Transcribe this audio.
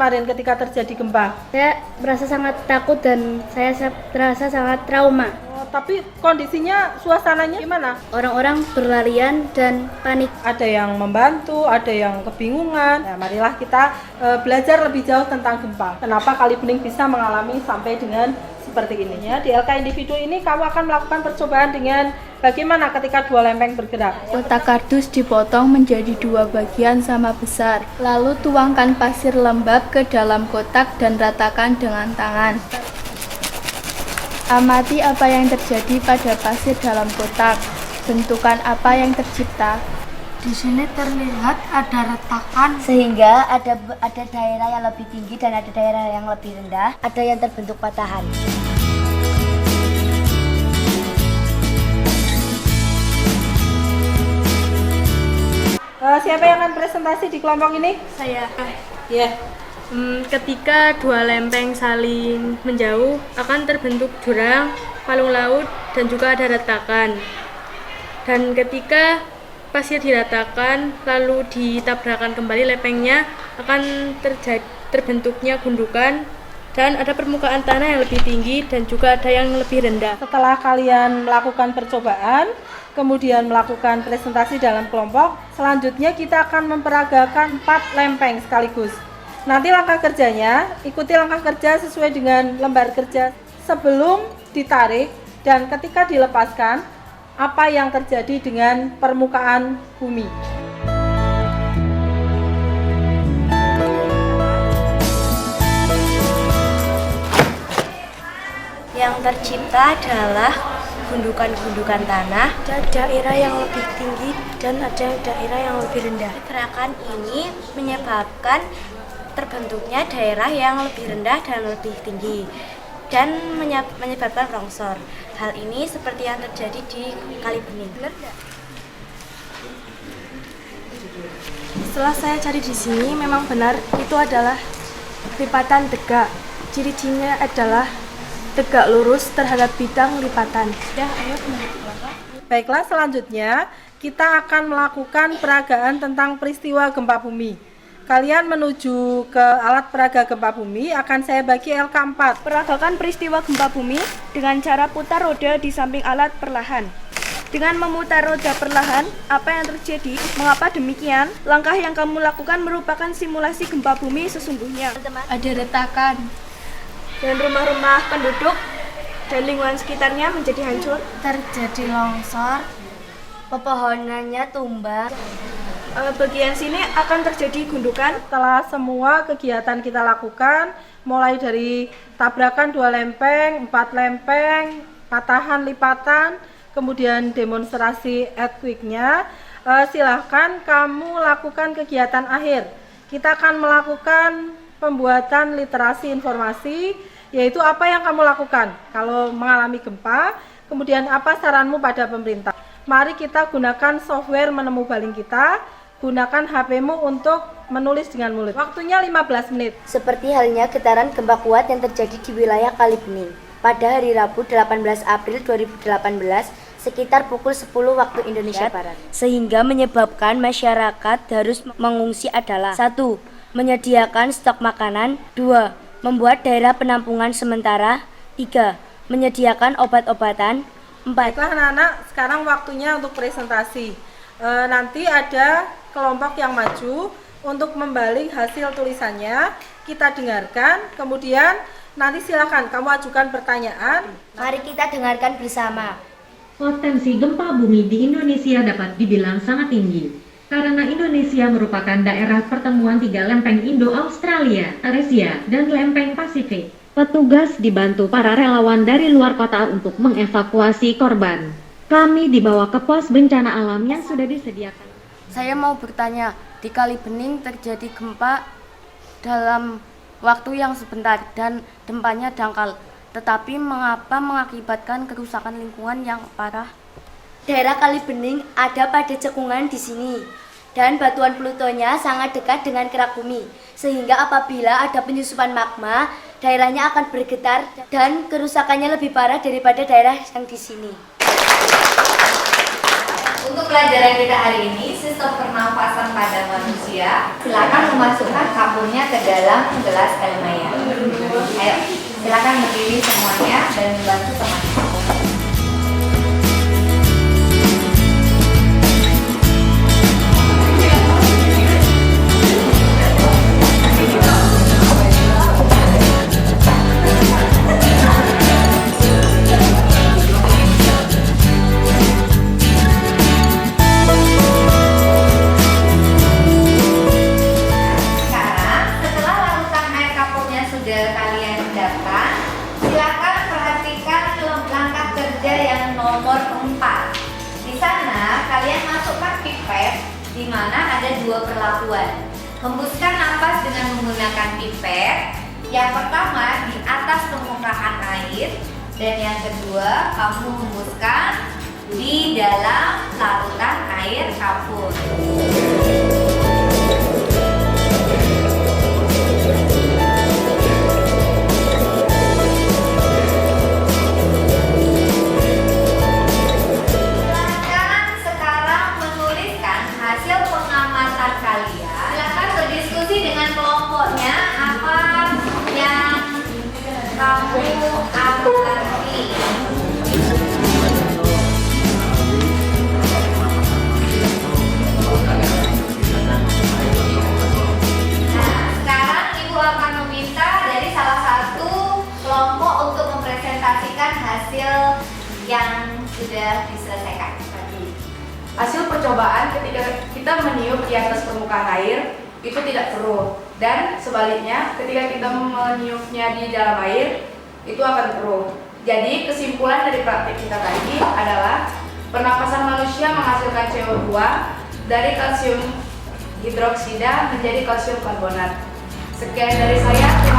kemarin ketika terjadi gempa? Saya merasa sangat takut dan saya terasa sangat trauma. Oh, tapi kondisinya, suasananya gimana? Orang-orang berlarian dan panik. Ada yang membantu, ada yang kebingungan. Nah, marilah kita belajar lebih jauh tentang gempa. Kenapa Kali Bening bisa mengalami sampai dengan seperti ini ya. Di LK individu ini kamu akan melakukan percobaan dengan bagaimana ketika dua lempeng bergerak. Kotak kardus dipotong menjadi dua bagian sama besar. Lalu tuangkan pasir lembab ke dalam kotak dan ratakan dengan tangan. Amati apa yang terjadi pada pasir dalam kotak. Bentukan apa yang tercipta. Di sini terlihat ada retakan Sehingga ada daerah yang lebih tinggi dan ada daerah yang lebih rendah, ada yang terbentuk patahan. Siapa yang akan presentasi di kelompok ini? Saya. Ya. Ketika dua lempeng saling menjauh, akan terbentuk jurang, palung laut, dan juga ada retakan. Dan ketika pasir diratakan, lalu ditabrakan kembali lempengnya, akan terbentuknya gundukan, dan ada permukaan tanah yang lebih tinggi dan juga ada yang lebih rendah. Setelah kalian melakukan percobaan, kemudian melakukan presentasi dalam kelompok, selanjutnya kita akan memperagakan 4 lempeng sekaligus. Nanti langkah kerjanya, ikuti langkah kerja sesuai dengan lembar kerja sebelum ditarik dan ketika dilepaskan, apa yang terjadi dengan permukaan bumi. Yang tercipta adalah gundukan-gundukan tanah. ada daerah yang lebih tinggi dan ada daerah yang lebih rendah. Gerakan ini menyebabkan terbentuknya daerah yang lebih rendah dan lebih tinggi dan menyebabkan longsor. Hal ini seperti yang terjadi di Kali Bening. Benar nggak? Setelah saya cari di sini, memang benar itu adalah lipatan tegak. Ciri-cirinya adalah tegak lurus terhadap bidang lipatan. Baiklah, selanjutnya kita akan melakukan peragaan tentang peristiwa gempa bumi. Kalian menuju ke alat peraga gempa bumi, akan saya bagi LK4. Peragakan peristiwa gempa bumi dengan cara putar roda di samping alat perlahan. Dengan memutar roda perlahan, apa yang terjadi? Mengapa demikian? Langkah yang kamu lakukan merupakan simulasi gempa bumi sesungguhnya. Ada retakan. Dan rumah-rumah penduduk dan lingkungan sekitarnya menjadi hancur. Terjadi longsor, pepohonannya tumbang. Bagian sini akan terjadi gundukan. Setelah semua kegiatan kita lakukan, mulai dari tabrakan 2 lempeng, 4 lempeng, patahan lipatan, kemudian demonstrasi earthquake-nya, silahkan kamu lakukan kegiatan akhir. Kita akan melakukan pembuatan literasi informasi, yaitu apa yang kamu lakukan kalau mengalami gempa, kemudian apa saranmu pada pemerintah. Mari kita gunakan software menemu baling kita, gunakan HP-mu untuk menulis dengan mulut. Waktunya 15 menit. Seperti halnya getaran gempa kuat yang terjadi di wilayah Kali Bening pada hari Rabu 18 April 2018 sekitar pukul 10 waktu Indonesia Barat. Sehingga menyebabkan masyarakat harus mengungsi adalah 1. Menyediakan stok makanan. 2. Membuat daerah penampungan sementara. 3. Menyediakan obat-obatan. 4. Baiklah anak-anak, sekarang waktunya untuk presentasi. Nanti ada kelompok yang maju untuk membaling hasil tulisannya. Kita dengarkan, kemudian nanti silakan kamu ajukan pertanyaan. Mari kita dengarkan bersama. Potensi gempa bumi di Indonesia dapat dibilang sangat tinggi karena Indonesia merupakan daerah pertemuan 3 lempeng Indo-Australia, Asia, dan lempeng Pasifik. Petugas dibantu para relawan dari luar kota untuk mengevakuasi korban. Kami dibawa ke pos bencana alam yang sudah disediakan. Saya mau bertanya, di Kali Bening terjadi gempa dalam waktu yang sebentar dan gempanya dangkal. Tetapi mengapa mengakibatkan kerusakan lingkungan yang parah? Daerah Kali Bening ada pada cekungan di sini dan batuan Plutonya sangat dekat dengan kerak bumi. Sehingga apabila ada penyusupan magma, daerahnya akan bergetar dan kerusakannya lebih parah daripada daerah yang di sini. Untuk pelajaran kita hari ini, sistem pernafasan pada manusia. Silakan memasukkan kapurnya ke dalam gelas elmaya. Ayo, silakan berdiri semuanya dan membantu teman-teman. Kalian endapkan, silakan perhatikan langkah kerja yang nomor 4. Di sana kalian masukkan pipet, di mana ada 2 perlakuan. Hembuskan napas dengan menggunakan pipet. Yang pertama di atas permukaan air, dan yang kedua kamu hembuskan di dalam larutan air kapur. Dengan kelompoknya apa yang kamu amati. Nah, sekarang Ibu akan meminta dari salah satu kelompok untuk mempresentasikan hasil yang sudah diselesaikan. Hasil percobaan ketika kita meniup di atas permukaan air itu tidak keruh, dan sebaliknya ketika kita meniupnya di dalam air itu akan keruh. Jadi kesimpulan dari praktik kita tadi adalah pernapasan manusia menghasilkan CO2 dari kalsium hidroksida menjadi kalsium karbonat. Sekian dari saya.